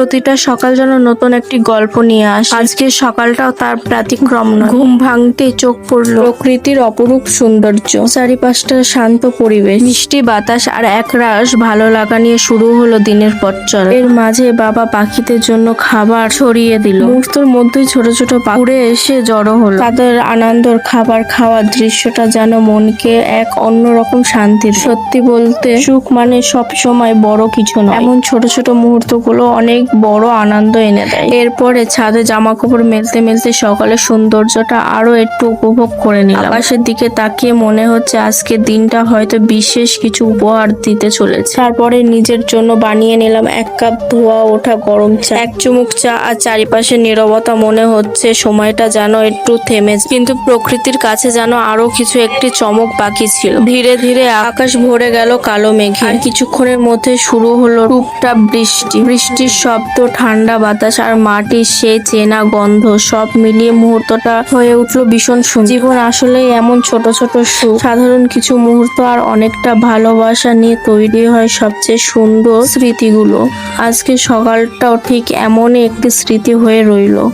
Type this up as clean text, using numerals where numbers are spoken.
প্রতিটা সকাল যেন নতুন একটি গল্প নিয়ে আসে। আজকের সকালটাও তার ব্যতিক্রম নয়। ঘুম ভাঙতে চোখ পড়ল প্রকৃতির অপরূপ সৌন্দর্য, চারিপাশটা শান্ত পরিবেশ, মিষ্টি বাতাস আর একরাশ ভালো লাগা নিয়ে শুরু হলো দিনের পথ চলা। এর মাঝে বাবা পাখিদের জন্য খাবার ছড়িয়ে দিল। মুহূর্তের মধ্যেই ছোট ছোট পাখি উড়ে এসে জড়ো হলো। তাদের আনন্দর খাবার খাওয়ার দৃশ্যটা যেন মনকে এক অন্যরকম শান্তি। সত্যি বলতে সুখ মানে সব সময় বড় কিছু নয়, এমন ছোট ছোট মুহূর্তগুলো অনেক বড় আনন্দ এনে দেয়। এরপরে ছাদে জামা কাপড় মেলতে মেলতে সকালের সৌন্দর্যটা আরো একটু উপভোগ করে নিলাম। আকাশের দিকে তাকিয়ে মনে হচ্ছে আজকের দিনটা হয়তো বিশেষ কিছু উপহার দিতে চলেছে। তারপরে নিজের জন্য বানিয়ে নিলাম এক কাপ ধোয়া ওঠা গরম চা, এক চুমুক চা আর চারিপাশে নীরবতা। মনে হচ্ছে সময়টা যেন একটু থেমে, কিন্তু প্রকৃতির কাছে যেন আরো কিছু একটি চমক বাকি ছিল। ধীরে ধীরে আকাশ ভরে গেল কালো মেঘে, আর কিছুক্ষণের মধ্যে শুরু হলো টুপটাপ বৃষ্টি। বৃষ্টির শব্দ, ঠান্ডা বাতাস আর মাটির সেই চেনা গন্ধ সব মিলিয়ে মুহূর্তটা হয়ে উঠলো ভীষণ সুন্দর। জীবন আসলে এমন ছোট ছোট সুখ, সাধারণ কিছু মুহূর্ত আর অনেকটা ভালোবাসা নিয়ে তৈরি হয় সবচেয়ে সুন্দর স্মৃতিগুলো। আজকে সকালটাও ঠিক এমনই একটি স্মৃতি হয়ে রইলো।